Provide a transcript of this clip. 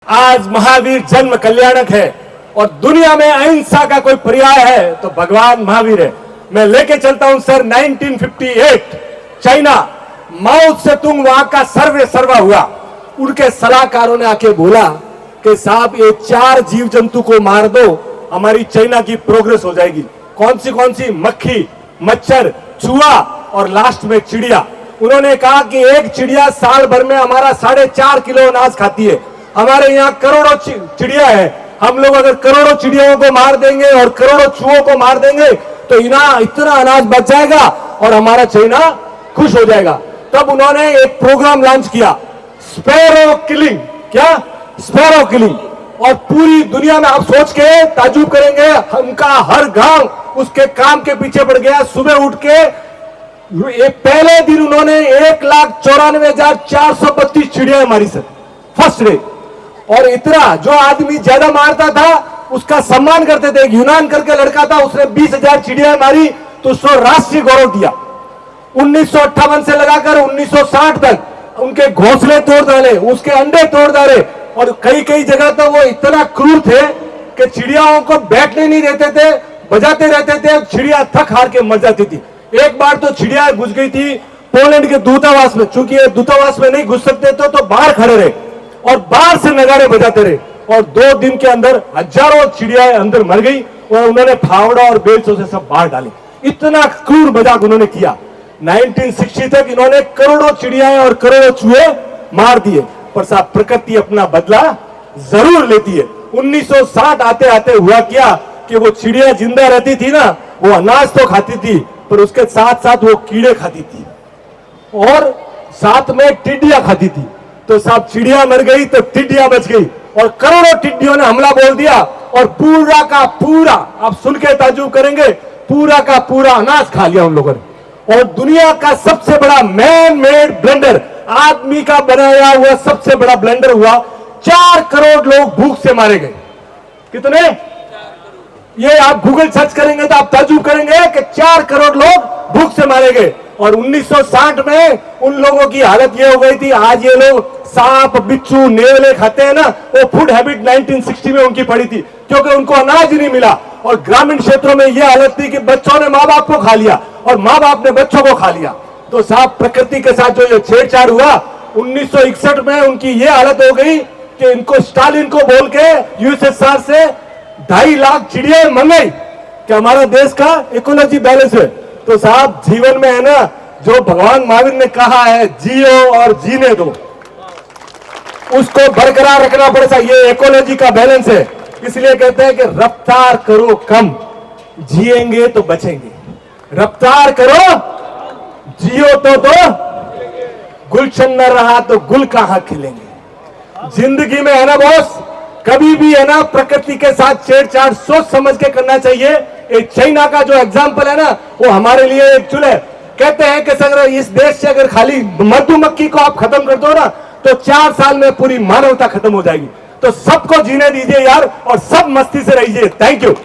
आज महावीर जन्म कल्याणक है और दुनिया में अहिंसा का कोई पर्याय है तो भगवान महावीर है। मैं लेके चलता हूं सर 1958 चाइना, माओ त्से-तुंग वहां का सर्वे सर्वा हुआ। उनके सलाहकारों ने आके बोला कि साहब ये 4 जीव जंतु को मार दो, हमारी चाइना की प्रोग्रेस हो जाएगी। कौन सी? मक्खी, मच्छर, चूहा और लास्ट में चिड़िया। उन्होंने कहा कि एक चिड़िया साल भर में हमारा 4.5 किलो अनाज खाती है। हमारे यहाँ करोड़ों चिड़िया है, हम लोग अगर करोड़ों चिड़ियों को मार देंगे और करोड़ों चूहों को मार देंगे तो इतना अनाज बच जाएगा और हमारा चाइना खुश हो जाएगा। तब उन्होंने एक प्रोग्राम लॉन्च किया, स्पैरो किलिंग। क्या? Sparrow killing. और पूरी दुनिया में आप सोच के ताजुब करेंगे, उनका हर गांव उसके काम के पीछे पड़ गया। सुबह उठ के पहले दिन उन्होंने 1,94,432 चिड़िया मारी सर, फर्स्ट डे। और इतना जो आदमी ज्यादा मारता था उसका सम्मान करते थे। यूनान करके लड़का था, उसने 20,000 चिड़िया मारी तो उसको राष्ट्रीय गौरव दिया। 1958 से लगाकर 1960 तक उनके घोंसले तोड़ डाले, उसके अंडे तोड़ डाले। और कई जगह तो वो इतना क्रूर थे कि चिड़ियाओं को बैठने नहीं देते थे, बजाते रहते थे, चिड़िया थक हार के मर जाती थी। एक बार तो चिड़िया घुस गई थी पोलैंड के दूतावास में, चूंकि ये दूतावास में नहीं घुस सकते तो बाहर खड़े रहे और बाहर से नगाड़े बजाते रहे। और 2 दिन के अंदर हजारों चिड़ियाएं अंदर मर गई और उन्होंने फावड़ा और बेलचों से सब बाहर डाली। इतना क्रूर मजाक उन्होंने किया। 1960 तक इन्होंने करोड़ों चिड़ियाएं और करोड़ों चूहे मार दिए। पर साहब प्रकृति अपना बदला जरूर लेती है। 1960 आते आते हुआ क्या कि वो चिड़िया जिंदा रहती थी ना, वो अनाज तो खाती थी पर उसके साथ साथ वो कीड़े खाती थी और साथ में टिड्डियां खाती थी। तो साहब चिड़िया मर गई तो टिड्डियां बच गई और करोड़ों टिड्डियों ने हमला बोल दिया और पूरा का पूरा, आप सुन के ताजुब करेंगे, पूरा का पूरा अनाज खा लिया उन लोगों ने। और दुनिया का सबसे बड़ा मैन मेड ब्लेंडर, आदमी का बनाया हुआ सबसे बड़ा ब्लेंडर हुआ। 4 करोड़ लोग भूख से मारे गए। कितने? ये आप गूगल सर्च करेंगे तो आप ताजुब करेंगे कि 4 करोड़ लोग भूख से मारे गए। और 1960 में उन लोगों की हालत ये हो गई थी, आज ये लोग सांप, बिच्छू, नेवले खाते हैं ना, वो फूड हैबिट 1960 में उनकी पड़ी थी क्योंकि उनको अनाज ही नहीं मिला। और ग्रामीण क्षेत्रों में यह हालत थी कि बच्चों ने माँ बाप को खा लिया और माँ बाप ने बच्चों को खा लिया। तो साहब प्रकृति के साथ जो ये छेड़छाड़ हुआ, 1961 में उनकी ये हालत हो गई कि इनको स्टालिन को बोल के यूएसएसआर से 2.5 लाख चिड़िया मंगाई कि हमारा देश का इकोलॉजी बैलेंस है। तो साहब जीवन में है ना, जो भगवान महावीर ने कहा है जियो और जीने दो, उसको बरकरार रखना पड़ेगा। ये इकोलॉजी का बैलेंस है। इसलिए कहते हैं कि रफ्तार करो कम, जिएंगे तो बचेंगे। रफ्तार करो, जियो तो गुलशन न रहा तो गुल कहां खिलेंगे। जिंदगी में है ना बॉस, कभी भी है ना प्रकृति के साथ छेड़छाड़ सोच समझ के करना चाहिए। एक चाइना का जो एग्जांपल है ना, वो हमारे लिए एक चुल है। कहते हैं कि अगर इस देश से अगर खाली मधुमक्खी को आप खत्म कर दो ना तो 4 साल में पूरी मानवता खत्म हो जाएगी। तो सबको जीने दीजिए यार और सब मस्ती से रहिए। Thank you.